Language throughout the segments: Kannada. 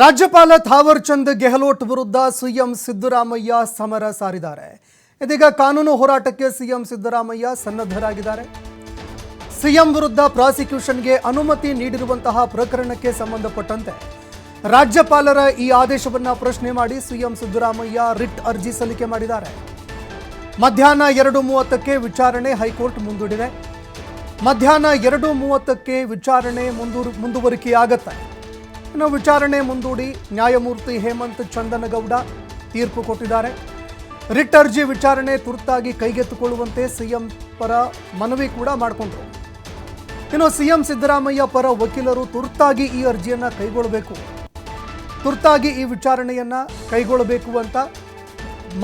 ರಾಜ್ಯಪಾಲ ಥಾವರ್ ಚಂದ್ ಗೆಹ್ಲೋಟ್ ವಿರುದ್ಧ ಸಿಎಂ ಸಿದ್ದರಾಮಯ್ಯ ಸಮರ ಸಾರಿದ್ದಾರೆ. ಇದೀಗ ಕಾನೂನು ಹೋರಾಟಕ್ಕೆ ಸಿಎಂ ಸಿದ್ದರಾಮಯ್ಯ ಸನ್ನದ್ಧರಾಗಿದ್ದಾರೆ. ಸಿಎಂ ವಿರುದ್ಧ ಪ್ರಾಸಿಕ್ಯೂಷನ್ಗೆ ಅನುಮತಿ ನೀಡಿರುವಂತಹ ಪ್ರಕರಣಕ್ಕೆ ಸಂಬಂಧಪಟ್ಟಂತೆ ರಾಜ್ಯಪಾಲರ ಈ ಆದೇಶವನ್ನು ಪ್ರಶ್ನೆ ಮಾಡಿ ಸಿಎಂ ಸಿದ್ದರಾಮಯ್ಯ ರಿಟ್ ಅರ್ಜಿ ಸಲ್ಲಿಕೆ ಮಾಡಿದ್ದಾರೆ. ಮಧ್ಯಾಹ್ನ 2:30ಕ್ಕೆ ವಿಚಾರಣೆ ಹೈಕೋರ್ಟ್ ಮುಂದೂಡಿದೆ. ಮಧ್ಯಾಹ್ನ 2:30ಕ್ಕೆ ವಿಚಾರಣೆ ಮುಂದುವರಿಕೆಯಾಗುತ್ತೆ. ಇನ್ನು ವಿಚಾರಣೆ ಮುಂದೂಡಿ ನ್ಯಾಯಮೂರ್ತಿ ಹೇಮಂತ್ ಚಂದನಗೌಡ ತೀರ್ಪು ಕೊಟ್ಟಿದ್ದಾರೆ. ರಿಟ್ ಅರ್ಜಿ ವಿಚಾರಣೆ ತುರ್ತಾಗಿ ಕೈಗೆತ್ತಿಕೊಳ್ಳುವಂತೆ ಸಿಎಂ ಪರ ಮನವಿ ಕೂಡ ಮಾಡಿಕೊಂಡ್ರು. ಇನ್ನು ಸಿಎಂ ಸಿದ್ದರಾಮಯ್ಯ ಪರ ವಕೀಲರು ತುರ್ತಾಗಿ ಈ ಅರ್ಜಿಯನ್ನು ಕೈಗೊಳ್ಳಬೇಕು, ತುರ್ತಾಗಿ ಈ ವಿಚಾರಣೆಯನ್ನು ಕೈಗೊಳ್ಳಬೇಕು ಅಂತ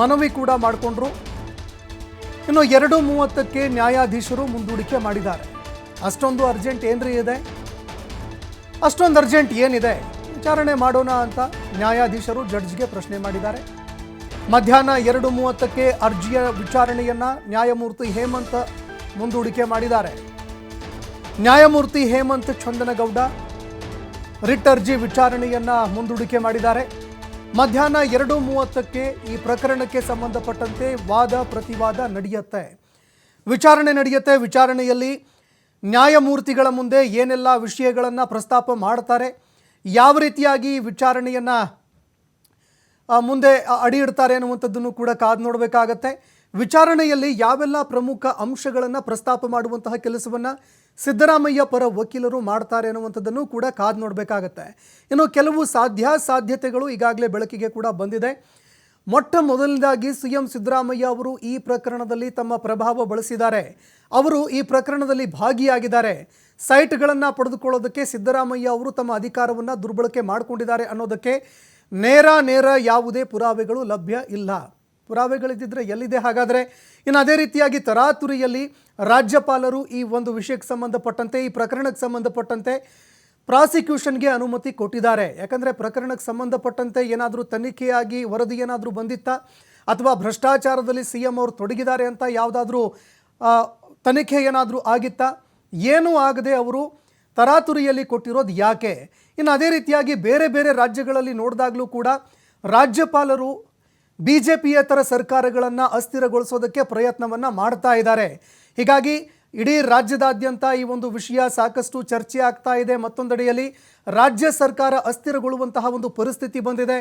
ಮನವಿ ಕೂಡ ಮಾಡಿಕೊಂಡ್ರು. ಇನ್ನು 2:30ಕ್ಕೆ ನ್ಯಾಯಾಧೀಶರು ಮುಂದೂಡಿಕೆ ಮಾಡಿದ್ದಾರೆ. ಅಷ್ಟೊಂದು ಅರ್ಜೆಂಟ್ ಏನ್ರಿ ಇದೆ, ಅಷ್ಟೊಂದು ಅರ್ಜೆಂಟ್ ಏನಿದೆ, ವಿಚಾರಣೆ ಮಾಡೋಣ ಅಂತ ನ್ಯಾಯಾಧೀಶರು ಜಡ್ಜ್ಗೆ ಪ್ರಶ್ನೆ ಮಾಡಿದ್ದಾರೆ. ಮಧ್ಯಾಹ್ನ 2:30ಕ್ಕೆ ಅರ್ಜಿಯ ವಿಚಾರಣೆಯನ್ನು ನ್ಯಾಯಮೂರ್ತಿ ಹೇಮಂತ್ ಮುಂದೂಡಿಕೆ ಮಾಡಿದ್ದಾರೆ. ನ್ಯಾಯಮೂರ್ತಿ ಹೇಮಂತ್ ಚಂದನಗೌಡ ರಿಟ್ ಅರ್ಜಿ ವಿಚಾರಣೆಯನ್ನು ಮುಂದೂಡಿಕೆ ಮಾಡಿದ್ದಾರೆ. ಮಧ್ಯಾಹ್ನ 2:30ಕ್ಕೆ ಈ ಪ್ರಕರಣಕ್ಕೆ ಸಂಬಂಧಪಟ್ಟಂತೆ ವಾದ ಪ್ರತಿವಾದ ನಡೆಯುತ್ತೆ, ವಿಚಾರಣೆ ನಡೆಯುತ್ತೆ. ವಿಚಾರಣೆಯಲ್ಲಿ ನ್ಯಾಯಮೂರ್ತಿಗಳ ಮುಂದೆ ಏನೆಲ್ಲ ವಿಷಯಗಳನ್ನು ಪ್ರಸ್ತಾಪ ಮಾಡ್ತಾರೆ, ಯಾವ ರೀತಿಯಾಗಿ ವಿಚಾರಣೆಯನ್ನು ಮುಂದೆ ಅಡಿ ಇಡ್ತಾರೆ ಅನ್ನುವಂಥದ್ದನ್ನು ಕೂಡ ಕಾದು ನೋಡಬೇಕಾಗತ್ತೆ. ವಿಚಾರಣೆಯಲ್ಲಿ ಯಾವೆಲ್ಲ ಪ್ರಮುಖ ಅಂಶಗಳನ್ನು ಪ್ರಸ್ತಾಪ ಮಾಡುವಂತಹ ಕೆಲಸವನ್ನು ಸಿದ್ದರಾಮಯ್ಯ ಪರ ವಕೀಲರು ಮಾಡ್ತಾರೆ ಅನ್ನುವಂಥದ್ದನ್ನು ಕೂಡ ಕಾದು ನೋಡಬೇಕಾಗತ್ತೆ. ಇನ್ನು ಕೆಲವು ಸಾಧ್ಯತೆಗಳು ಈಗಾಗಲೇ ಬೆಳಕಿಗೆ ಕೂಡ ಬಂದಿದೆ. ಮೊಟ್ಟ ಮೊದಲನೇದಾಗಿ ಸಿಎಂ ಸಿದ್ದರಾಮಯ್ಯ ಅವರು ಈ ಪ್ರಕರಣದಲ್ಲಿ ತಮ್ಮ ಪ್ರಭಾವ ಬಳಸಿದ್ದಾರೆ. ಅವರು ಈ ಪ್ರಕರಣದಲ್ಲಿ ಭಾಗಿಯಾಗಿದ್ದಾರೆ. ಸೈಟ್ಗಳನ್ನು ಪಡೆದುಕೊಳ್ಳೋದಕ್ಕೆ ಸಿದ್ದರಾಮಯ್ಯ ಅವರು ತಮ್ಮ ಅಧಿಕಾರವನ್ನು ದುರ್ಬಳಕೆ ಮಾಡಿಕೊಂಡಿದ್ದಾರೆ ಅನ್ನೋದಕ್ಕೆ ನೇರ ಯಾವುದೇ ಪುರಾವೆಗಳು ಲಭ್ಯ ಇಲ್ಲ. ಪುರಾವೆಗಳಿದ್ದರೆ ಎಲ್ಲಿದೆ ಹಾಗಾದರೆ? ಇನ್ನು ಅದೇ ರೀತಿಯಾಗಿ ತರಾತುರಿಯಲ್ಲಿ ರಾಜ್ಯಪಾಲರು ಈ ಒಂದು ವಿಷಯಕ್ಕೆ ಸಂಬಂಧಪಟ್ಟಂತೆ, ಈ ಪ್ರಕರಣಕ್ಕೆ ಸಂಬಂಧಪಟ್ಟಂತೆ ಪ್ರಾಸಿಕ್ಯೂಷನ್ಗೆ ಅನುಮತಿ ಕೊಟ್ಟಿದ್ದಾರೆ. ಯಾಕಂದರೆ ಪ್ರಕರಣಕ್ಕೆ ಸಂಬಂಧಪಟ್ಟಂತೆ ಏನಾದರೂ ತನಿಖೆಯಾಗಿ ವರದಿ ಏನಾದರೂ ಬಂದಿತ್ತಾ, ಅಥವಾ ಭ್ರಷ್ಟಾಚಾರದಲ್ಲಿ ಸಿಎಂ ಅವರು ತೊಡಗಿದ್ದಾರೆ ಅಂತ ಯಾವುದಾದ್ರೂ ತನಿಖೆ ಏನಾದರೂ ಆಗಿತ್ತಾ? ಏನೂ ಆಗದೆ ಅವರು ತರಾತುರಿಯಲ್ಲಿ ಕೊಟ್ಟಿರೋದು ಯಾಕೆ? ಇನ್ನು ಅದೇ ರೀತಿಯಾಗಿ ಬೇರೆ ಬೇರೆ ರಾಜ್ಯಗಳಲ್ಲಿ ನೋಡಿದಾಗಲೂ ಕೂಡ ರಾಜ್ಯಪಾಲರು BJPಯೇತರ ಸರ್ಕಾರಗಳನ್ನು ಅಸ್ಥಿರಗೊಳಿಸೋದಕ್ಕೆ ಪ್ರಯತ್ನವನ್ನು ಮಾಡ್ತಾ ಇದ್ದಾರೆ. ಹೀಗಾಗಿ ಇಡೀ ರಾಜ್ಯದಾದ್ಯಂತ ಈ ಒಂದು ವಿಷಯ ಸಾಕಷ್ಟು ಚರ್ಚೆ ಆಗ್ತಾ ಇದೆ. ಮತ್ತೊಂದೆಡೆಯಲ್ಲಿ ರಾಜ್ಯ ಸರ್ಕಾರ ಅಸ್ಥಿರಗೊಳ್ಳುವಂತಹ ಒಂದು ಪರಿಸ್ಥಿತಿ ಬಂದಿದೆ.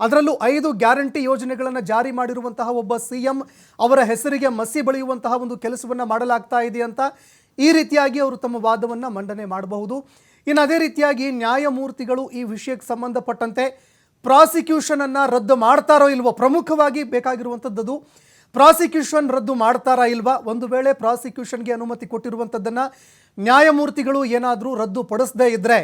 ಅದರಲ್ಲೂ 5 ಗ್ಯಾರಂಟಿ ಯೋಜನೆಗಳನ್ನು ಜಾರಿ ಮಾಡಿರುವಂತಹ ಒಬ್ಬ ಸಿಎಂ ಅವರ ಹೆಸರಿಗೆ ಮಸಿ ಬಳಿಯುವಂತಹ ಒಂದು ಕೆಲಸವನ್ನು ಮಾಡಲಾಗ್ತಾ ಇದೆ ಅಂತ ಈ ರೀತಿಯಾಗಿ ಅವರು ತಮ್ಮ ವಾದವನ್ನು ಮಂಡನೆ ಮಾಡಬಹುದು. ಇನ್ನು ಅದೇ ರೀತಿಯಾಗಿ ನ್ಯಾಯಮೂರ್ತಿಗಳು ಈ ವಿಷಯಕ್ಕೆ ಸಂಬಂಧಪಟ್ಟಂತೆ ಪ್ರಾಸಿಕ್ಯೂಷನನ್ನು ರದ್ದು ಮಾಡ್ತಾರೋ ಇಲ್ವೋ, ಪ್ರಮುಖವಾಗಿ ಬೇಕಾಗಿರುವಂಥದ್ದು ಪ್ರಾಸಿಕ್ಯೂಷನ್ ರದ್ದು ಮಾಡ್ತಾರಾ ಇಲ್ವಾ? ಒಂದು ವೇಳೆ ಪ್ರಾಸಿಕ್ಯೂಷನ್ಗೆ ಅನುಮತಿ ಕೊಟ್ಟಿರುವಂಥದ್ದನ್ನು ನ್ಯಾಯಮೂರ್ತಿಗಳು ಏನಾದರೂ ರದ್ದು ಪಡಿಸದೇ ಇದ್ದರೆ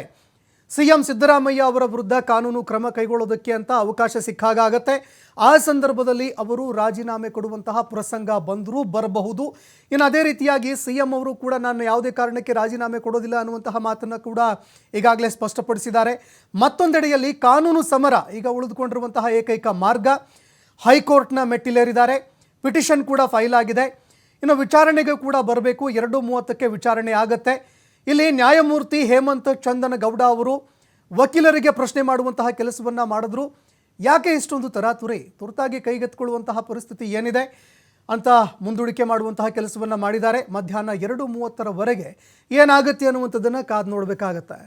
ಸಿಎಂ ಸಿದ್ದರಾಮಯ್ಯ ಅವರ ವಿರುದ್ಧ ಕಾನೂನು ಕ್ರಮ ಕೈಗೊಳ್ಳೋದಕ್ಕೆ ಅಂತ ಅವಕಾಶ ಸಿಕ್ಕಾಗತ್ತೆ. ಆ ಸಂದರ್ಭದಲ್ಲಿ ಅವರು ರಾಜೀನಾಮೆ ಕೊಡುವಂತಹ ಪ್ರಸಂಗ ಬರಬಹುದು. ಇನ್ನು ಅದೇ ರೀತಿಯಾಗಿ ಸಿಎಂ ಅವರು ಕೂಡ ನಾನು ಯಾವುದೇ ಕಾರಣಕ್ಕೆ ರಾಜೀನಾಮೆ ಕೊಡೋದಿಲ್ಲ ಅನ್ನುವಂತಹ ಮಾತನ್ನು ಕೂಡ ಈಗಾಗಲೇ ಸ್ಪಷ್ಟಪಡಿಸಿದ್ದಾರೆ. ಮತ್ತೊಂದೆಡೆಯಲ್ಲಿ ಕಾನೂನು ಸಮರ ಈಗ ಉಳಿದುಕೊಂಡಿರುವಂತಹ ಏಕೈಕ ಮಾರ್ಗ, ಹೈಕೋರ್ಟ್ನ ಮೆಟ್ಟಿಲೇರಿದ್ದಾರೆ. ಪಿಟಿಷನ್ ಕೂಡ ಫೈಲ್ ಆಗಿದೆ. ಇನ್ನು ವಿಚಾರಣೆಗೆ ಕೂಡ ಬರಬೇಕು. 2:30ಕ್ಕೆ ವಿಚಾರಣೆ ಆಗುತ್ತೆ. ಇಲ್ಲಿ ನ್ಯಾಯಮೂರ್ತಿ ಹೇಮಂತ್ ಚಂದನಗೌಡ ಅವರು ವಕೀಲರಿಗೆ ಪ್ರಶ್ನೆ ಮಾಡುವಂತಹ ಕೆಲಸವನ್ನು ಮಾಡಿದ್ರು. ಯಾಕೆ ಇಷ್ಟೊಂದು ತರಾತುರಿ, ತುರ್ತಾಗಿ ಕೈಗೆತ್ತಿಕೊಳ್ಳುವಂತಹ ಪರಿಸ್ಥಿತಿ ಏನಿದೆ ಅಂತ ಮುಂದೂಡಿಕೆ ಮಾಡುವಂತಹ ಕೆಲಸವನ್ನು ಮಾಡಿದ್ದಾರೆ. ಮಧ್ಯಾಹ್ನ 2:30ರವರೆಗೆ ಏನಾಗುತ್ತೆ ಅನ್ನುವಂಥದ್ದನ್ನು ಕಾದು ನೋಡಬೇಕಾಗತ್ತೆ.